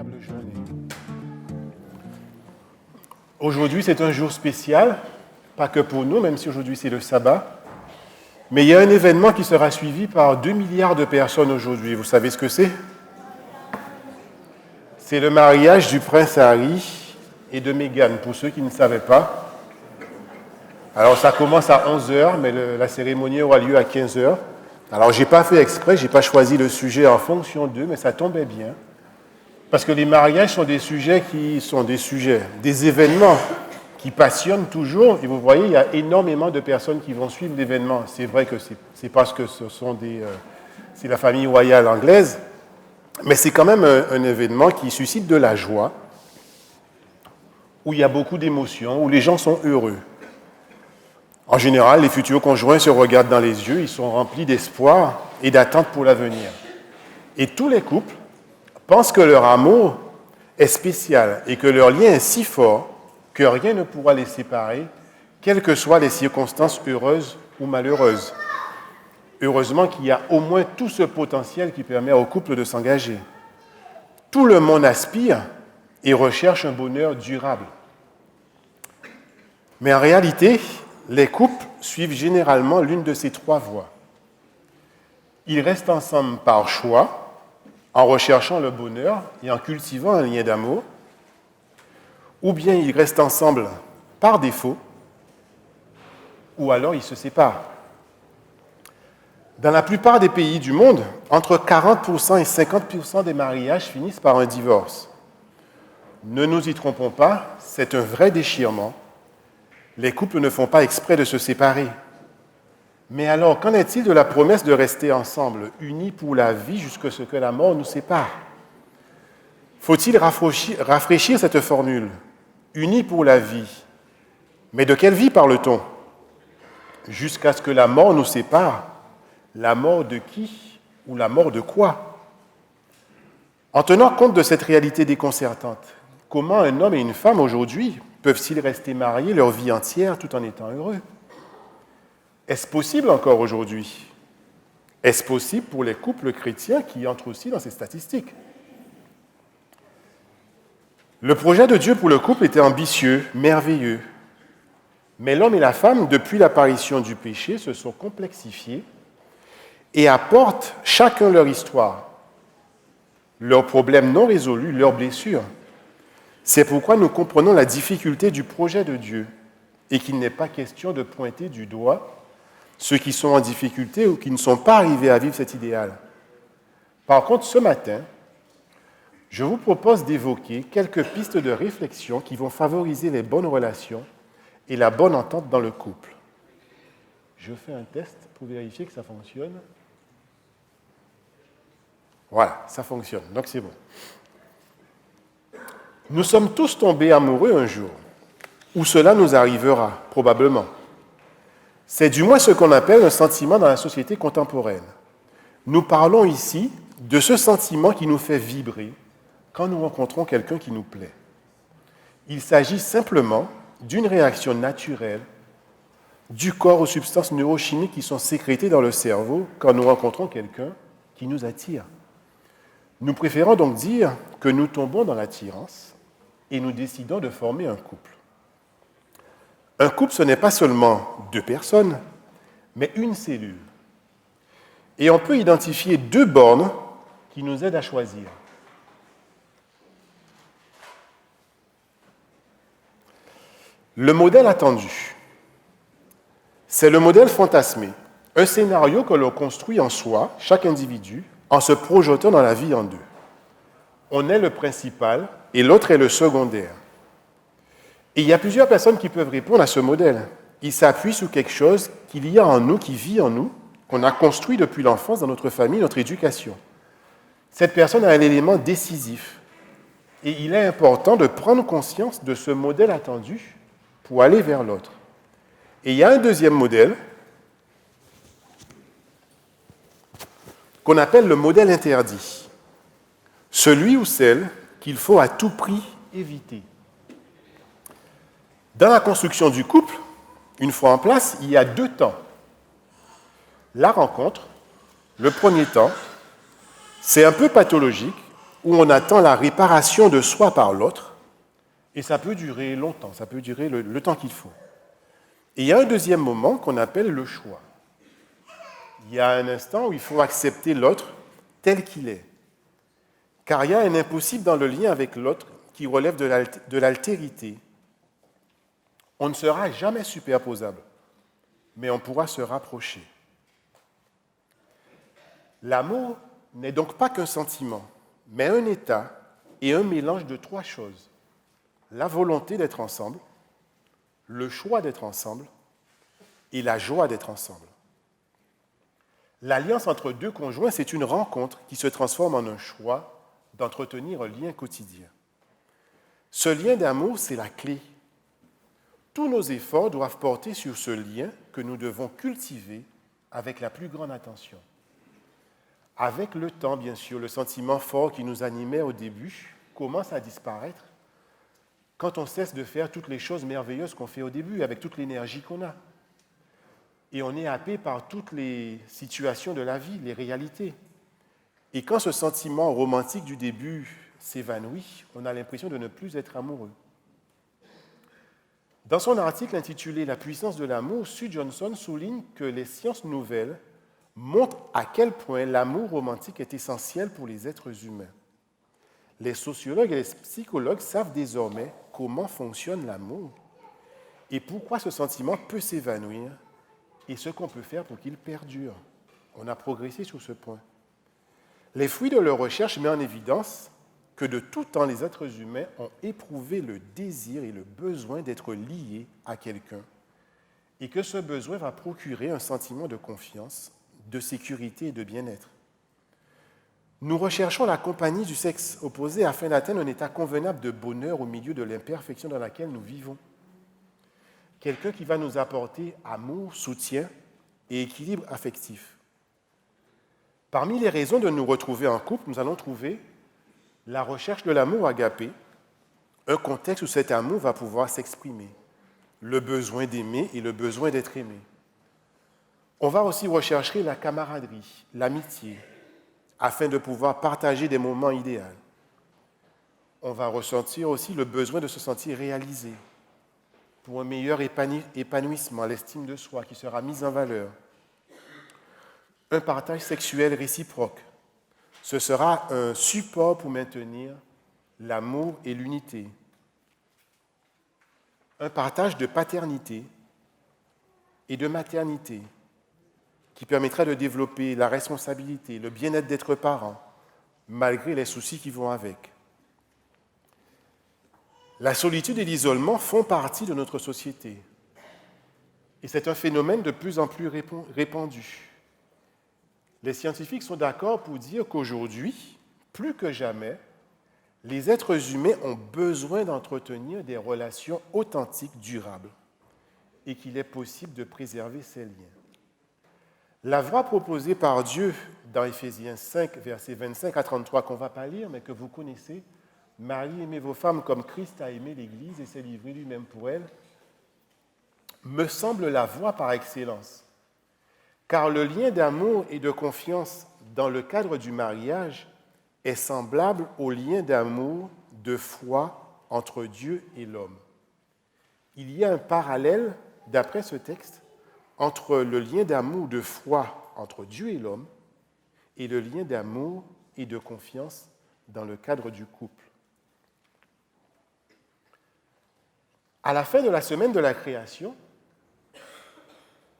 agréable journée. Aujourd'hui, c'est un jour spécial, pas que pour nous, même si aujourd'hui c'est le sabbat, mais il y a un événement qui sera suivi par 2 milliards de personnes aujourd'hui. Vous savez ce que c'est? C'est le mariage du prince Harry et de Meghan, pour ceux qui ne savaient pas. Alors ça commence à 11h, mais la cérémonie aura lieu à 15h. Alors je n'ai pas fait exprès, je n'ai pas choisi le sujet en fonction d'eux, mais ça tombait bien. Parce que les mariages sont des sujets, des événements qui passionnent toujours. Et vous voyez, il y a énormément de personnes qui vont suivre l'événement. C'est vrai que c'est parce que c'est la famille royale anglaise, mais c'est quand même un événement qui suscite de la joie, où il y a beaucoup d'émotions, où les gens sont heureux. En général, les futurs conjoints se regardent dans les yeux, ils sont remplis d'espoir et d'attente pour l'avenir. Et tous les couples pensent que leur amour est spécial et que leur lien est si fort que rien ne pourra les séparer, quelles que soient les circonstances heureuses ou malheureuses. Heureusement qu'il y a au moins tout ce potentiel qui permet au couple de s'engager. Tout le monde aspire et recherche un bonheur durable. Mais en réalité, les couples suivent généralement l'une de ces trois voies. Ils restent ensemble par choix, en recherchant le bonheur et en cultivant un lien d'amour, ou bien ils restent ensemble par défaut, ou alors ils se séparent. Dans la plupart des pays du monde, entre 40% et 50% des mariages finissent par un divorce. Ne nous y trompons pas, c'est un vrai déchirement. Les couples ne font pas exprès de se séparer. Mais alors, qu'en est-il de la promesse de rester ensemble, unis pour la vie jusqu'à ce que la mort nous sépare? Faut-il rafraîchir cette formule? Unis pour la vie. Mais de quelle vie parle-t-on? Jusqu'à ce que la mort nous sépare. La mort de qui ou la mort de quoi? En tenant compte de cette réalité déconcertante, comment un homme et une femme aujourd'hui peuvent-ils rester mariés leur vie entière tout en étant heureux? Est-ce possible encore aujourd'hui? Est-ce possible pour les couples chrétiens qui entrent aussi dans ces statistiques? Le projet de Dieu pour le couple était ambitieux, merveilleux. Mais l'homme et la femme, depuis l'apparition du péché, se sont complexifiés et apportent chacun leur histoire, leurs problèmes non résolus, leurs blessures. C'est pourquoi nous comprenons la difficulté du projet de Dieu et qu'il n'est pas question de pointer du doigt ceux qui sont en difficulté ou qui ne sont pas arrivés à vivre cet idéal. Par contre, ce matin, je vous propose d'évoquer quelques pistes de réflexion qui vont favoriser les bonnes relations et la bonne entente dans le couple. Je fais un test pour vérifier que ça fonctionne. Voilà, ça fonctionne, donc c'est bon. Nous sommes tous tombés amoureux un jour, ou cela nous arrivera, probablement. C'est du moins ce qu'on appelle un sentiment dans la société contemporaine. Nous parlons ici de ce sentiment qui nous fait vibrer quand nous rencontrons quelqu'un qui nous plaît. Il s'agit simplement d'une réaction naturelle du corps aux substances neurochimiques qui sont sécrétées dans le cerveau quand nous rencontrons quelqu'un qui nous attire. Nous préférons donc dire que nous tombons dans l'attirance et nous décidons de former un couple. Un couple, ce n'est pas seulement deux personnes, mais une cellule. Et on peut identifier deux bornes qui nous aident à choisir. Le modèle attendu, c'est le modèle fantasmé, un scénario que l'on construit en soi, chaque individu, en se projetant dans la vie en deux. On est le principal et l'autre est le secondaire. Et il y a plusieurs personnes qui peuvent répondre à ce modèle. Il s'appuie sur quelque chose qu'il y a en nous, qui vit en nous, qu'on a construit depuis l'enfance dans notre famille, notre éducation. Cette personne a un élément décisif. Et il est important de prendre conscience de ce modèle attendu pour aller vers l'autre. Et il y a un deuxième modèle qu'on appelle le modèle interdit. Celui ou celle qu'il faut à tout prix éviter. Dans la construction du couple, une fois en place, il y a deux temps. La rencontre, le premier temps, c'est un peu pathologique où on attend la réparation de soi par l'autre, et ça peut durer longtemps, ça peut durer le temps qu'il faut. Et il y a un deuxième moment qu'on appelle le choix. Il y a un instant où il faut accepter l'autre tel qu'il est. Car il y a un impossible dans le lien avec l'autre qui relève de l'altérité. On ne sera jamais superposable, mais on pourra se rapprocher. L'amour n'est donc pas qu'un sentiment, mais un état et un mélange de trois choses. La volonté d'être ensemble, le choix d'être ensemble et la joie d'être ensemble. L'alliance entre deux conjoints, c'est une rencontre qui se transforme en un choix d'entretenir un lien quotidien. Ce lien d'amour, c'est la clé. Tous nos efforts doivent porter sur ce lien que nous devons cultiver avec la plus grande attention. Avec le temps, bien sûr, le sentiment fort qui nous animait au début commence à disparaître quand on cesse de faire toutes les choses merveilleuses qu'on fait au début, avec toute l'énergie qu'on a. Et on est happé par toutes les situations de la vie, les réalités. Et quand ce sentiment romantique du début s'évanouit, on a l'impression de ne plus être amoureux. Dans son article intitulé « La puissance de l'amour », Sue Johnson souligne que les sciences nouvelles montrent à quel point l'amour romantique est essentiel pour les êtres humains. Les sociologues et les psychologues savent désormais comment fonctionne l'amour et pourquoi ce sentiment peut s'évanouir et ce qu'on peut faire pour qu'il perdure. On a progressé sur ce point. Les fruits de leurs recherches mettent en évidence que de tout temps, les êtres humains ont éprouvé le désir et le besoin d'être liés à quelqu'un et que ce besoin va procurer un sentiment de confiance, de sécurité et de bien-être. Nous recherchons la compagnie du sexe opposé afin d'atteindre un état convenable de bonheur au milieu de l'imperfection dans laquelle nous vivons. Quelqu'un qui va nous apporter amour, soutien et équilibre affectif. Parmi les raisons de nous retrouver en couple, nous allons trouver la recherche de l'amour agapé, un contexte où cet amour va pouvoir s'exprimer, le besoin d'aimer et le besoin d'être aimé. On va aussi rechercher la camaraderie, l'amitié, afin de pouvoir partager des moments idéaux. On va ressentir aussi le besoin de se sentir réalisé pour un meilleur épanouissement, l'estime de soi qui sera mise en valeur. Un partage sexuel réciproque. Ce sera un support pour maintenir l'amour et l'unité. Un partage de paternité et de maternité qui permettra de développer la responsabilité, le bien-être d'être parent, malgré les soucis qui vont avec. La solitude et l'isolement font partie de notre société. Et c'est un phénomène de plus en plus répandu. Les scientifiques sont d'accord pour dire qu'aujourd'hui, plus que jamais, les êtres humains ont besoin d'entretenir des relations authentiques, durables, et qu'il est possible de préserver ces liens. La voie proposée par Dieu dans Éphésiens 5, versets 25 à 33, qu'on ne va pas lire, mais que vous connaissez, « Marie, aimez vos femmes comme Christ a aimé l'Église et s'est livré lui-même pour elle », me semble la voie par excellence. Car le lien d'amour et de confiance dans le cadre du mariage est semblable au lien d'amour, de foi entre Dieu et l'homme. Il y a un parallèle, d'après ce texte, entre le lien d'amour, de foi entre Dieu et l'homme et le lien d'amour et de confiance dans le cadre du couple. À la fin de la semaine de la création,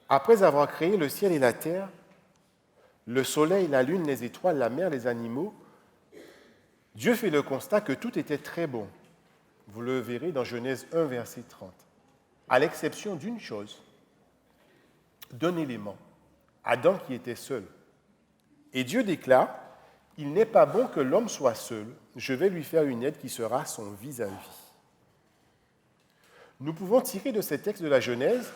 après avoir créé le ciel et la terre, le soleil, la lune, les étoiles, la mer, les animaux, Dieu fait le constat que tout était très bon. Vous le verrez dans Genèse 1, verset 30. À l'exception d'une chose, d'un élément, Adam qui était seul. Et Dieu déclare, « Il n'est pas bon que l'homme soit seul, je vais lui faire une aide qui sera son vis-à-vis. » Nous pouvons tirer de ces textes de la Genèse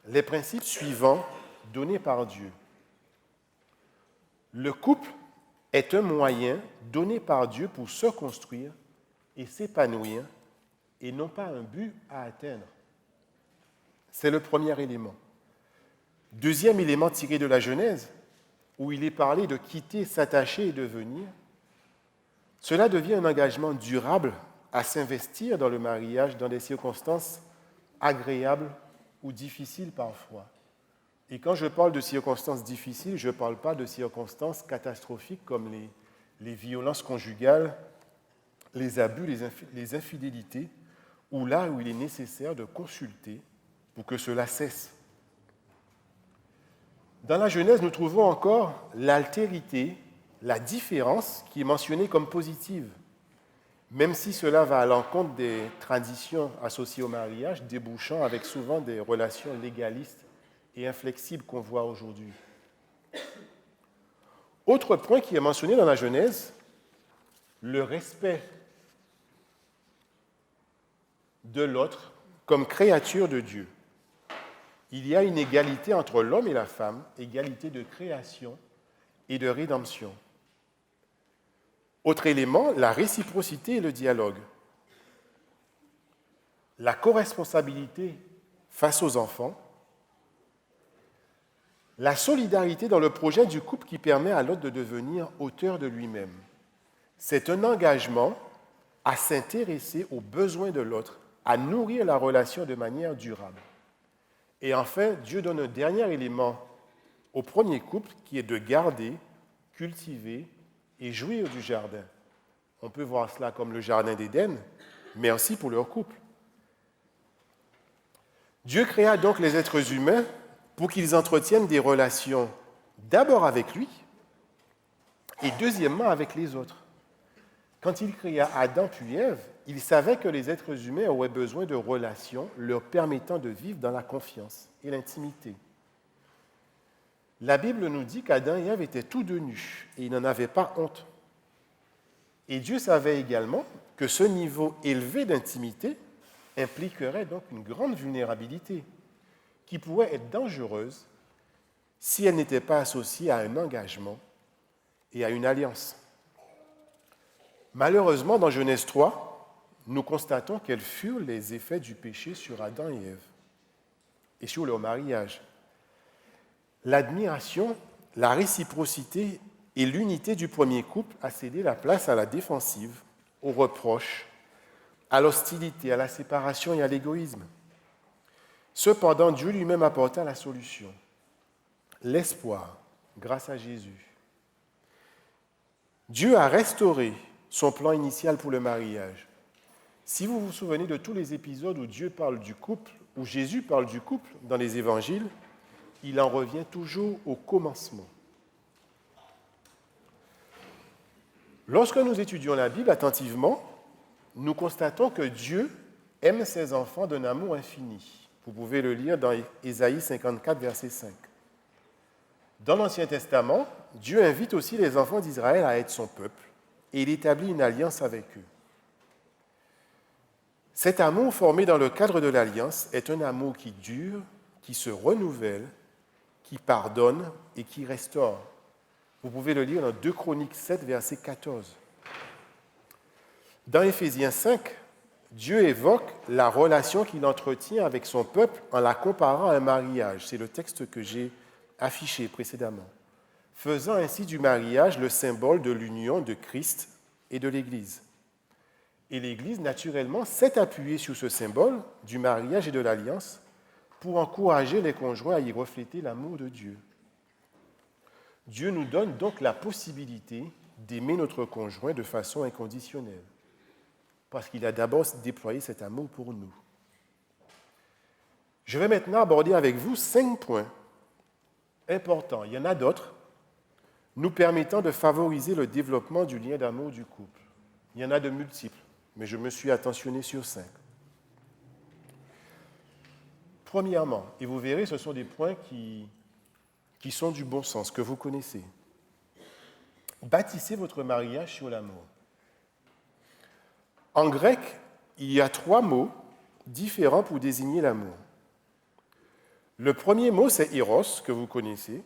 les principes suivants donnés par Dieu. Le couple est un moyen donné par Dieu pour se construire et s'épanouir et non pas un but à atteindre. C'est le premier élément. Deuxième élément tiré de la Genèse, où il est parlé de quitter, s'attacher et devenir. Cela devient un engagement durable à s'investir dans le mariage dans des circonstances agréables ou difficiles parfois. Et quand je parle de circonstances difficiles, je ne parle pas de circonstances catastrophiques comme les violences conjugales, les abus, les infidélités, ou là où il est nécessaire de consulter pour que cela cesse. Dans la Genèse, nous trouvons encore l'altérité, la différence qui est mentionnée comme positive, même si cela va à l'encontre des traditions associées au mariage, débouchant avec souvent des relations légalistes et inflexibles qu'on voit aujourd'hui. Autre point qui est mentionné dans la Genèse, le respect de l'autre comme créature de Dieu. Il y a une égalité entre l'homme et la femme, égalité de création et de rédemption. Autre élément, la réciprocité et le dialogue. La corresponsabilité face aux enfants. La solidarité dans le projet du couple qui permet à l'autre de devenir auteur de lui-même. C'est un engagement à s'intéresser aux besoins de l'autre, à nourrir la relation de manière durable. Et enfin, Dieu donne un dernier élément au premier couple qui est de garder, cultiver et jouir du jardin. On peut voir cela comme le jardin d'Éden, mais aussi pour leur couple. Dieu créa donc les êtres humains pour qu'ils entretiennent des relations d'abord avec lui et deuxièmement avec les autres. Quand il créa Adam puis Ève, il savait que les êtres humains auraient besoin de relations leur permettant de vivre dans la confiance et l'intimité. La Bible nous dit qu'Adam et Ève étaient tous deux nus et ils n'en avaient pas honte. Et Dieu savait également que ce niveau élevé d'intimité impliquerait donc une grande vulnérabilité qui pourrait être dangereuse si elle n'était pas associée à un engagement et à une alliance. Malheureusement, dans Genèse 3, nous constatons quels furent les effets du péché sur Adam et Ève et sur leur mariage. L'admiration, la réciprocité et l'unité du premier couple a cédé la place à la défensive, aux reproches, à l'hostilité, à la séparation et à l'égoïsme. Cependant, Dieu lui-même apporta la solution, l'espoir, grâce à Jésus. Dieu a restauré son plan initial pour le mariage. Si vous vous souvenez de tous les épisodes où Dieu parle du couple, où Jésus parle du couple dans les évangiles, il en revient toujours au commencement. Lorsque nous étudions la Bible attentivement, nous constatons que Dieu aime ses enfants d'un amour infini. Vous pouvez le lire dans Ésaïe 54, verset 5. Dans l'Ancien Testament, Dieu invite aussi les enfants d'Israël à être son peuple et il établit une alliance avec eux. Cet amour formé dans le cadre de l'alliance est un amour qui dure, qui se renouvelle, qui pardonne et qui restaure. Vous pouvez le lire dans 2 Chroniques 7, verset 14. Dans Éphésiens 5, Dieu évoque la relation qu'il entretient avec son peuple en la comparant à un mariage. C'est le texte que j'ai affiché précédemment, faisant ainsi du mariage le symbole de l'union de Christ et de l'Église. Et l'Église, naturellement, s'est appuyée sur ce symbole du mariage et de l'alliance pour encourager les conjoints à y refléter l'amour de Dieu. Dieu nous donne donc la possibilité d'aimer notre conjoint de façon inconditionnelle, parce qu'il a d'abord déployé cet amour pour nous. Je vais maintenant aborder avec vous 5 points importants, il y en a d'autres, nous permettant de favoriser le développement du lien d'amour du couple. Il y en a de multiples, mais je me suis attentionné sur 5. Premièrement, et vous verrez, ce sont des points qui sont du bon sens, que vous connaissez. Bâtissez votre mariage sur l'amour. En grec, il y a 3 mots différents pour désigner l'amour. Le premier mot, c'est éros, que vous connaissez,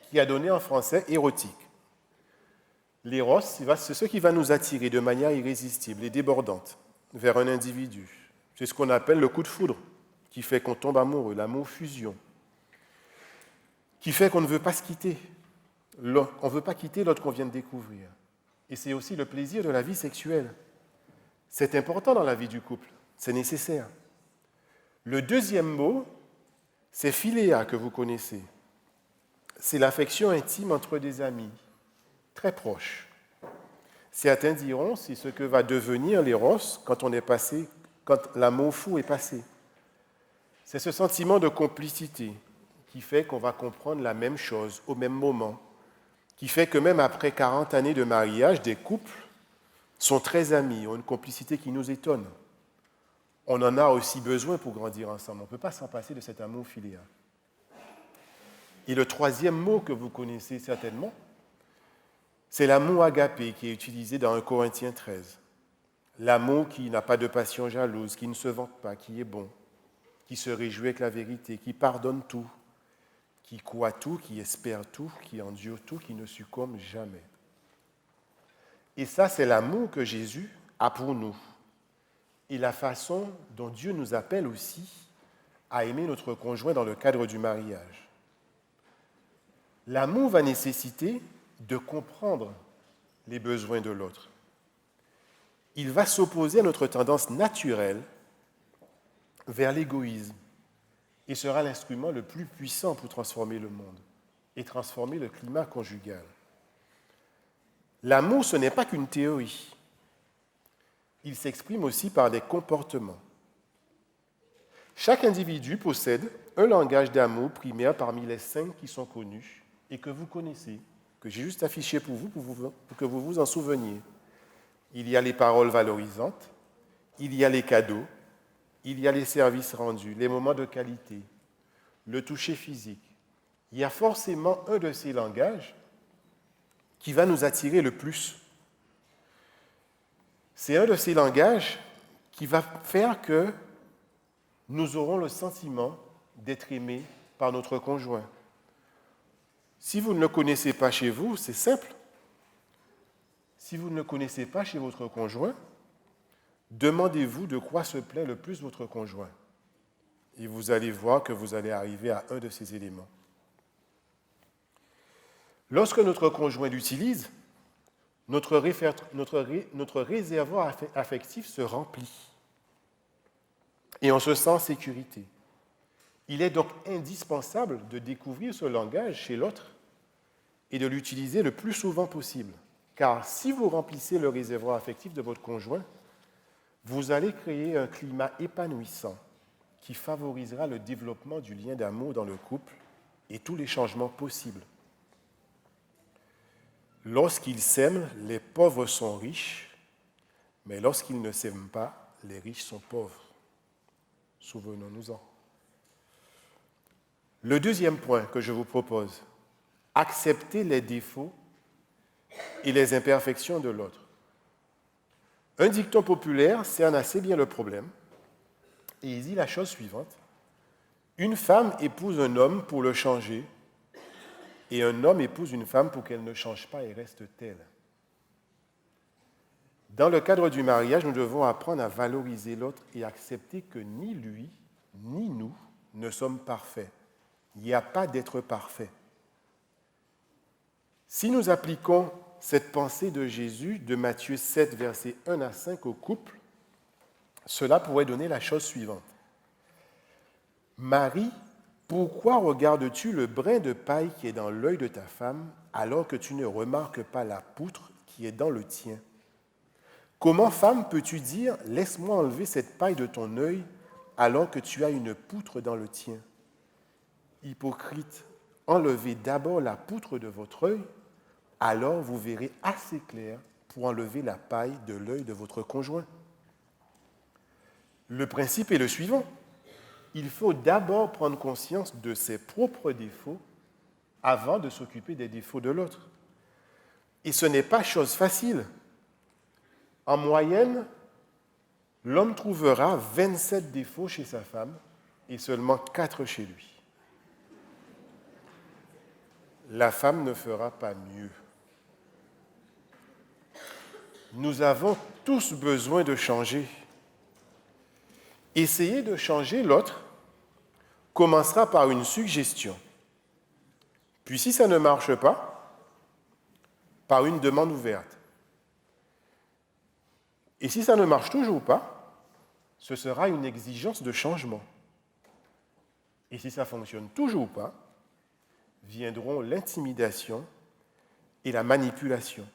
qui a donné en français érotique. L'éros, c'est ce qui va nous attirer de manière irrésistible et débordante vers un individu. C'est ce qu'on appelle le coup de foudre, qui fait qu'on tombe amoureux, l'amour fusion, qui fait qu'on ne veut pas se quitter. On ne veut pas quitter l'autre qu'on vient de découvrir. Et c'est aussi le plaisir de la vie sexuelle. C'est important dans la vie du couple, c'est nécessaire. Le deuxième mot, c'est philéa que vous connaissez. C'est l'affection intime entre des amis, très proches. Certains diront, c'est ce que va devenir l'éros quand l'amour fou est passé. C'est ce sentiment de complicité qui fait qu'on va comprendre la même chose au même moment, qui fait que même après 40 années de mariage, des couples sont très amis, ont une complicité qui nous étonne. On en a aussi besoin pour grandir ensemble. On ne peut pas s'en passer de cet amour philéa. Et le troisième mot que vous connaissez certainement, c'est l'amour agapé qui est utilisé dans 1 Corinthiens 13. L'amour qui n'a pas de passion jalouse, qui ne se vante pas, qui est bon, qui se réjouit avec la vérité, qui pardonne tout, qui croit tout, qui espère tout, qui endure tout, qui ne succombe jamais. Et ça, c'est l'amour que Jésus a pour nous. Et la façon dont Dieu nous appelle aussi à aimer notre conjoint dans le cadre du mariage. L'amour va nécessiter de comprendre les besoins de l'autre. Il va s'opposer à notre tendance naturelle vers l'égoïsme et sera l'instrument le plus puissant pour transformer le monde et transformer le climat conjugal. L'amour, ce n'est pas qu'une théorie. Il s'exprime aussi par des comportements. Chaque individu possède un langage d'amour primaire parmi les 5 qui sont connus et que vous connaissez, que j'ai juste affiché pour vous, pour que vous vous en souveniez. Il y a les paroles valorisantes, il y a les cadeaux, il y a les services rendus, les moments de qualité, le toucher physique. Il y a forcément un de ces langages qui va nous attirer le plus. C'est un de ces langages qui va faire que nous aurons le sentiment d'être aimés par notre conjoint. Si vous ne le connaissez pas chez vous, c'est simple. Si vous ne le connaissez pas chez votre conjoint, demandez-vous de quoi se plaît le plus votre conjoint. Et vous allez voir que vous allez arriver à un de ces éléments. Lorsque notre conjoint l'utilise, notre réservoir affectif se remplit et on se sent en sécurité. Il est donc indispensable de découvrir ce langage chez l'autre et de l'utiliser le plus souvent possible. Car si vous remplissez le réservoir affectif de votre conjoint, vous allez créer un climat épanouissant qui favorisera le développement du lien d'amour dans le couple et tous les changements possibles. Lorsqu'ils s'aiment, les pauvres sont riches, mais lorsqu'ils ne s'aiment pas, les riches sont pauvres. Souvenons-nous-en. Le deuxième point que je vous propose, accepter les défauts et les imperfections de l'autre. Un dicton populaire cerne assez bien le problème et il dit la chose suivante. Une femme épouse un homme pour le changer et un homme épouse une femme pour qu'elle ne change pas et reste telle. Dans le cadre du mariage, nous devons apprendre à valoriser l'autre et accepter que ni lui, ni nous ne sommes parfaits. Il n'y a pas d'être parfait. Si nous appliquons cette pensée de Jésus de Matthieu 7, versets 1 à 5 au couple, cela pourrait donner la chose suivante. Marie, pourquoi regardes-tu le brin de paille qui est dans l'œil de ta femme alors que tu ne remarques pas la poutre qui est dans le tien? Comment, femme, peux-tu dire « Laisse-moi enlever cette paille de ton œil alors que tu as une poutre dans le tien ?» Hypocrite, enlevez d'abord la poutre de votre œil, alors vous verrez assez clair pour enlever la paille de l'œil de votre conjoint. Le principe est le suivant. Il faut d'abord prendre conscience de ses propres défauts avant de s'occuper des défauts de l'autre. Et ce n'est pas chose facile. En moyenne, l'homme trouvera 27 défauts chez sa femme et seulement 4 chez lui. La femme ne fera pas mieux. Nous avons tous besoin de changer. Essayer de changer l'autre commencera par une suggestion. Puis si ça ne marche pas, par une demande ouverte. Et si ça ne marche toujours pas, ce sera une exigence de changement. Et si ça ne fonctionne toujours pas, viendront l'intimidation et la manipulation.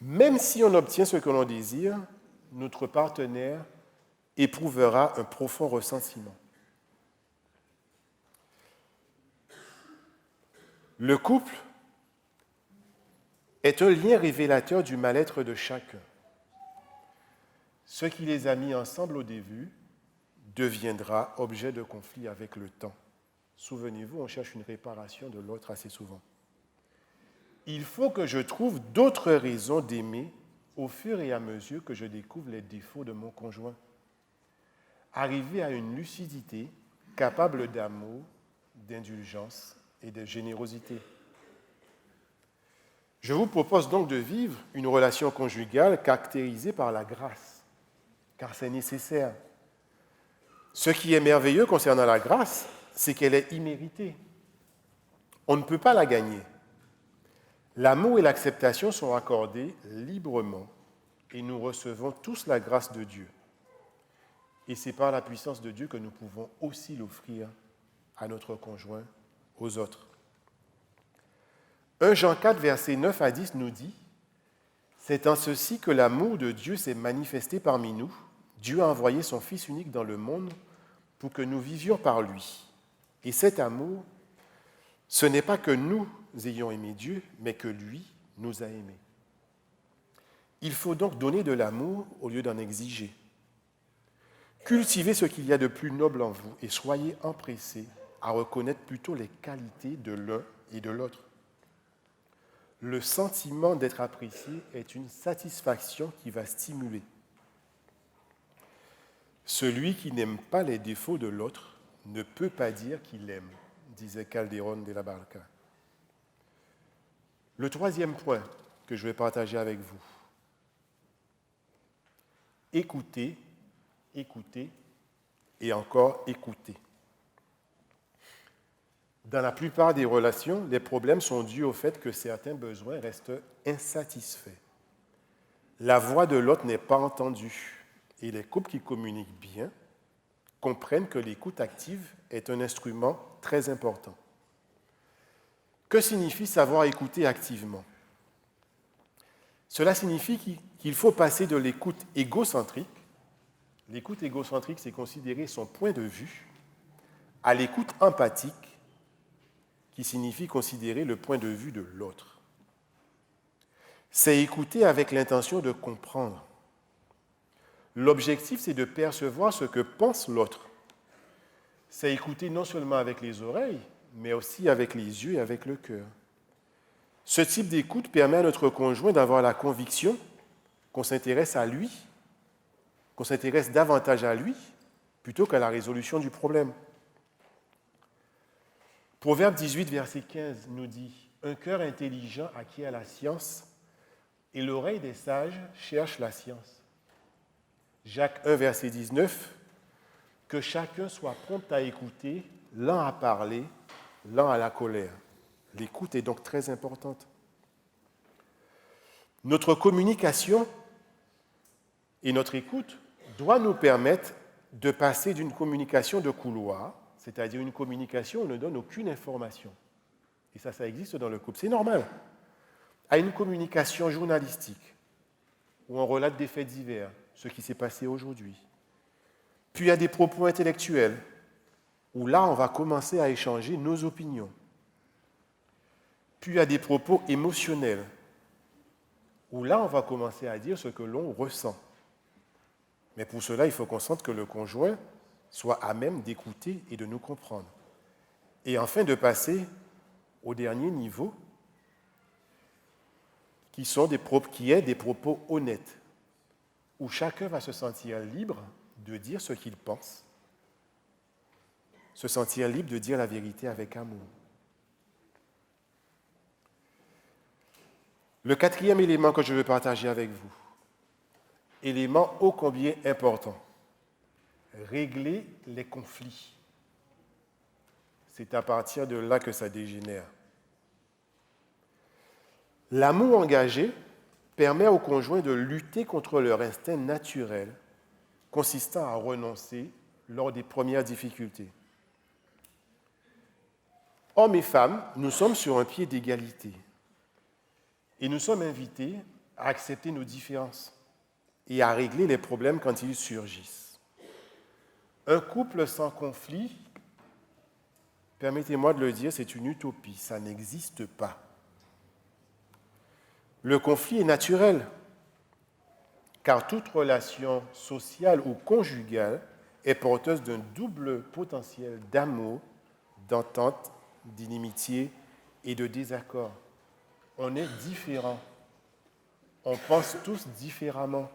Même si on obtient ce que l'on désire, notre partenaire éprouvera un profond ressentiment. Le couple est un lien révélateur du mal-être de chacun. Ce qui les a mis ensemble au début deviendra objet de conflit avec le temps. Souvenez-vous, on cherche une réparation de l'autre assez souvent. Il faut que je trouve d'autres raisons d'aimer au fur et à mesure que je découvre les défauts de mon conjoint. Arriver à une lucidité capable d'amour, d'indulgence et de générosité. Je vous propose donc de vivre une relation conjugale caractérisée par la grâce, car c'est nécessaire. Ce qui est merveilleux concernant la grâce, c'est qu'elle est imméritée. On ne peut pas la gagner. L'amour et l'acceptation sont accordés librement et nous recevons tous la grâce de Dieu. Et c'est par la puissance de Dieu que nous pouvons aussi l'offrir à notre conjoint, aux autres. 1 Jean 4, versets 9 à 10 nous dit « C'est en ceci que l'amour de Dieu s'est manifesté parmi nous. Dieu a envoyé son Fils unique dans le monde pour que nous vivions par lui. Et cet amour, ce n'est pas que nous ayons aimé Dieu, mais que lui nous a aimés. Il faut donc donner de l'amour au lieu d'en exiger. Cultivez ce qu'il y a de plus noble en vous et soyez empressés à reconnaître plutôt les qualités de l'un et de l'autre. Le sentiment d'être apprécié est une satisfaction qui va stimuler. Celui qui n'aime pas les défauts de l'autre ne peut pas dire qu'il l'aime, disait Calderón de la Barca. Le troisième point que je vais partager avec vous. Écoutez, écoutez et encore écoutez. Dans la plupart des relations, les problèmes sont dus au fait que certains besoins restent insatisfaits. La voix de l'autre n'est pas entendue et les couples qui communiquent bien comprennent que l'écoute active est un instrument très important. Que signifie savoir écouter activement? Cela signifie qu'il faut passer de l'écoute égocentrique. L'écoute égocentrique, c'est considérer son point de vue, à l'écoute empathique, qui signifie considérer le point de vue de l'autre. C'est écouter avec l'intention de comprendre. L'objectif, c'est de percevoir ce que pense l'autre. C'est écouter non seulement avec les oreilles, mais aussi avec les yeux et avec le cœur. Ce type d'écoute permet à notre conjoint d'avoir la conviction qu'on s'intéresse à lui, qu'on s'intéresse davantage à lui, plutôt qu'à la résolution du problème. Proverbe 18, verset 15 nous dit « Un cœur intelligent acquiert la science, et l'oreille des sages cherche la science. » Jacques 1, verset 19 « Que chacun soit prompt à écouter, lent à parler, lent à la colère. » L'écoute est donc très importante. Notre communication et notre écoute doit nous permettre de passer d'une communication de couloir, c'est-à-dire une communication où on ne donne aucune information. Et ça existe dans le couple, c'est normal. À une communication journalistique, où on relate des faits divers, ce qui s'est passé aujourd'hui. Puis à des propos intellectuels, où là, on va commencer à échanger nos opinions. Puis à des propos émotionnels, où là, on va commencer à dire ce que l'on ressent. Mais pour cela, il faut qu'on sente que le conjoint soit à même d'écouter et de nous comprendre. Et enfin, de passer au dernier niveau, qui est des propos honnêtes, où chacun va se sentir libre de dire ce qu'il pense, se sentir libre de dire la vérité avec amour. Le quatrième élément que je veux partager avec vous, élément ô combien important, régler les conflits. C'est à partir de là que ça dégénère. L'amour engagé permet aux conjoints de lutter contre leur instinct naturel consistant à renoncer lors des premières difficultés. Hommes et femmes, nous sommes sur un pied d'égalité et nous sommes invités à accepter nos différences et à régler les problèmes quand ils surgissent. Un couple sans conflit, permettez-moi de le dire, c'est une utopie, ça n'existe pas. Le conflit est naturel, car toute relation sociale ou conjugale est porteuse d'un double potentiel d'amour, d'entente, d'inimitié et de désaccord. On est différents. On pense tous différemment.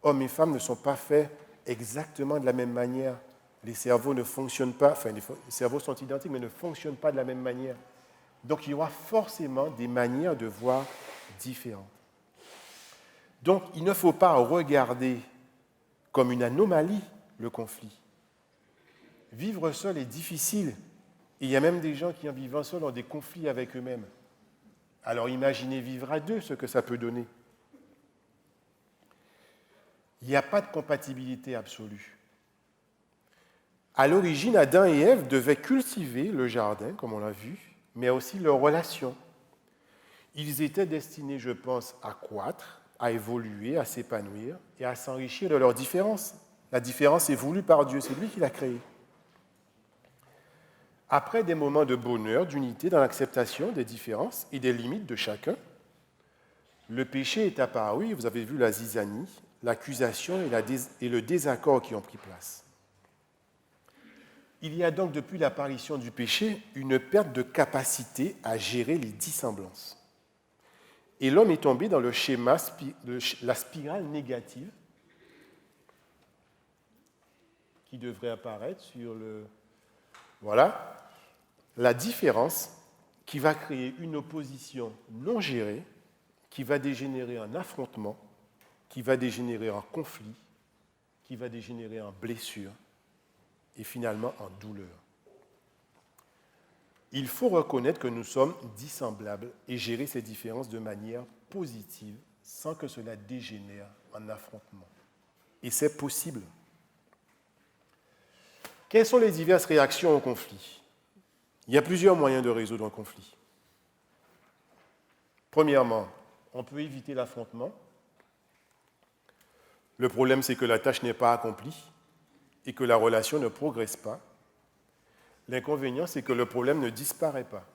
Hommes et femmes ne sont pas faits exactement de la même manière. Les cerveaux ne fonctionnent pas, enfin les cerveaux sont identiques, mais ne fonctionnent pas de la même manière. Donc il y aura forcément des manières de voir différentes. Donc il ne faut pas regarder comme une anomalie le conflit. Vivre seul est difficile. Et il y a même des gens qui, en vivant seul, ont des conflits avec eux-mêmes. Alors imaginez vivre à deux, ce que ça peut donner. Il n'y a pas de compatibilité absolue. À l'origine, Adam et Ève devaient cultiver le jardin, comme on l'a vu, mais aussi leurs relations. Ils étaient destinés, je pense, à croître, à évoluer, à s'épanouir et à s'enrichir de leurs différences. La différence est voulue par Dieu, c'est lui qui l'a créée. Après des moments de bonheur, d'unité dans l'acceptation des différences et des limites de chacun, le péché est apparu, vous avez vu la zizanie, l'accusation et le désaccord qui ont pris place. Il y a donc depuis l'apparition du péché une perte de capacité à gérer les dissemblances. Et l'homme est tombé dans le schéma, la spirale négative qui devrait apparaître sur le... Voilà. La différence qui va créer une opposition non gérée, qui va dégénérer en affrontement, qui va dégénérer en conflit, qui va dégénérer en blessure et finalement en douleur. Il faut reconnaître que nous sommes dissemblables et gérer ces différences de manière positive sans que cela dégénère en affrontement. Et c'est possible. Quelles sont les diverses réactions au conflit ? Il y a plusieurs moyens de résoudre un conflit. Premièrement, on peut éviter l'affrontement. Le problème, c'est que la tâche n'est pas accomplie et que la relation ne progresse pas. L'inconvénient, c'est que le problème ne disparaît pas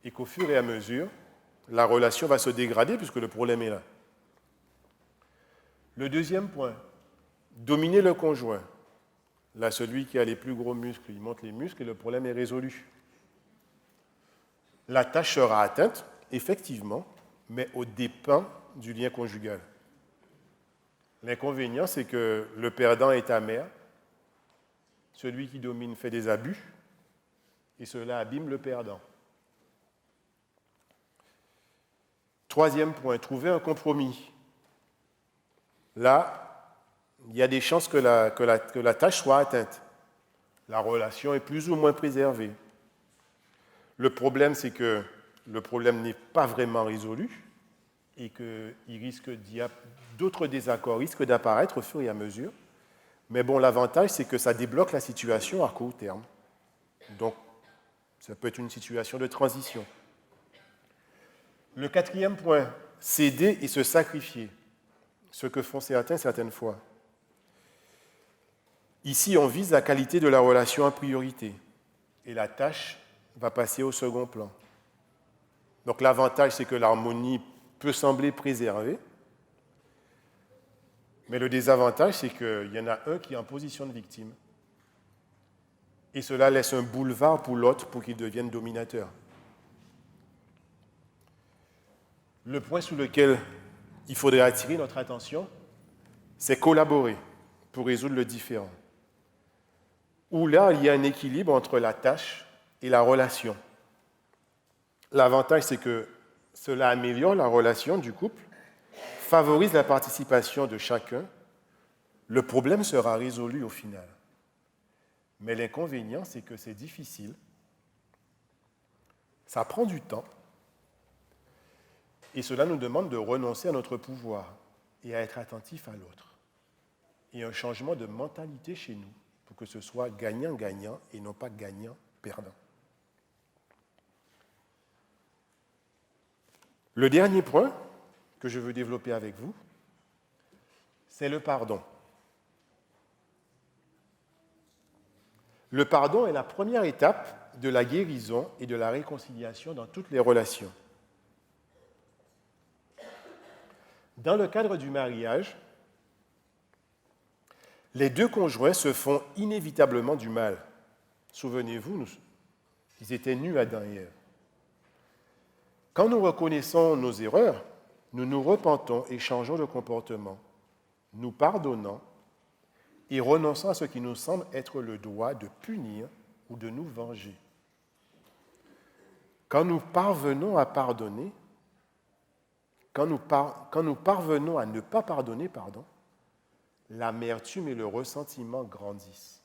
et qu'au fur et à mesure, la relation va se dégrader puisque le problème est là. Le deuxième point, dominer le conjoint. Là, celui qui a les plus gros muscles, il monte les muscles et le problème est résolu. La tâche sera atteinte, effectivement, mais aux dépens du lien conjugal. L'inconvénient, c'est que le perdant est amer, celui qui domine fait des abus, et cela abîme le perdant. Troisième point, trouver un compromis. Là, il y a des chances que la tâche soit atteinte. La relation est plus ou moins préservée. Le problème, c'est que le problème n'est pas vraiment résolu et que d'autres désaccords risquent d'apparaître au fur et à mesure. Mais bon, l'avantage, c'est que ça débloque la situation à court terme. Donc, ça peut être une situation de transition. Le quatrième point, céder et se sacrifier. Ce que font certaines fois. Ici, on vise la qualité de la relation en priorité et la tâche va passer au second plan. Donc l'avantage, c'est que l'harmonie peut sembler préservée, mais le désavantage, c'est qu'il y en a un qui est en position de victime. Et cela laisse un boulevard pour l'autre pour qu'il devienne dominateur. Le point sur lequel il faudrait attirer notre attention, c'est collaborer pour résoudre le différend. Où là, il y a un équilibre entre la tâche et la relation. L'avantage, c'est que cela améliore la relation du couple, favorise la participation de chacun. Le problème sera résolu au final. Mais l'inconvénient, c'est que c'est difficile, ça prend du temps, Et cela nous demande de renoncer à notre pouvoir et à être attentif à l'autre. Et un changement de mentalité chez nous pour que ce soit gagnant-gagnant et non pas gagnant-perdant. Le dernier point que je veux développer avec vous, c'est le pardon. Le pardon est la première étape de la guérison et de la réconciliation dans toutes les relations. Dans le cadre du mariage, les deux conjoints se font inévitablement du mal. Souvenez-vous, ils étaient nus, Adam et Ève. Quand nous reconnaissons nos erreurs, nous nous repentons et changeons de comportement, nous pardonnons et renonçons à ce qui nous semble être le droit de punir ou de nous venger. Quand nous parvenons à pardonner, quand nous parvenons à ne pas pardonner, l'amertume et le ressentiment grandissent.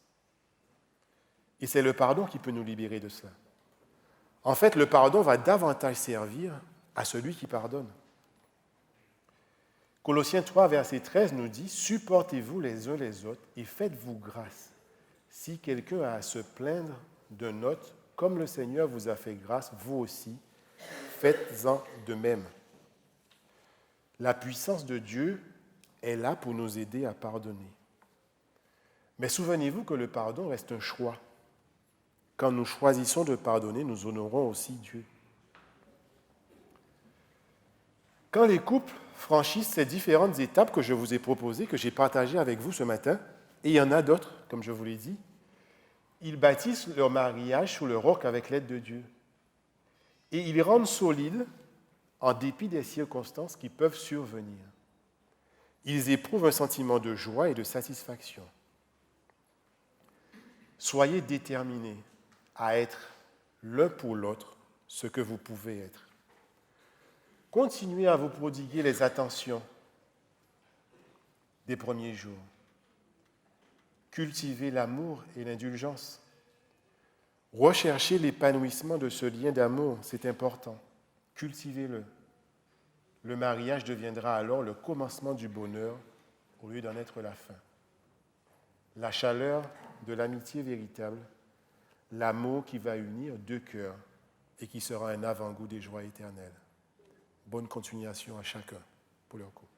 Et c'est le pardon qui peut nous libérer de cela. En fait, le pardon va davantage servir à celui qui pardonne. Colossiens 3, verset 13 nous dit « Supportez-vous les uns les autres et faites-vous grâce. Si quelqu'un a à se plaindre d'un autre, comme le Seigneur vous a fait grâce, vous aussi, faites-en de même. » La puissance de Dieu est là pour nous aider à pardonner. Mais souvenez-vous que le pardon reste un choix. Quand nous choisissons de pardonner, nous honorons aussi Dieu. Quand les couples franchissent ces différentes étapes que je vous ai proposées, que j'ai partagées avec vous ce matin, et il y en a d'autres, comme je vous l'ai dit, ils bâtissent leur mariage sous le roc avec l'aide de Dieu. Et ils rendent solide en dépit des circonstances qui peuvent survenir. Ils éprouvent un sentiment de joie et de satisfaction. Soyez déterminés à être l'un pour l'autre ce que vous pouvez être. Continuez à vous prodiguer les attentions des premiers jours. Cultivez l'amour et l'indulgence. Recherchez l'épanouissement de ce lien d'amour, c'est important. Cultivez-le. Le mariage deviendra alors le commencement du bonheur au lieu d'en être la fin. La chaleur de l'amitié véritable, l'amour qui va unir deux cœurs et qui sera un avant-goût des joies éternelles. Bonne continuation à chacun pour leur couple.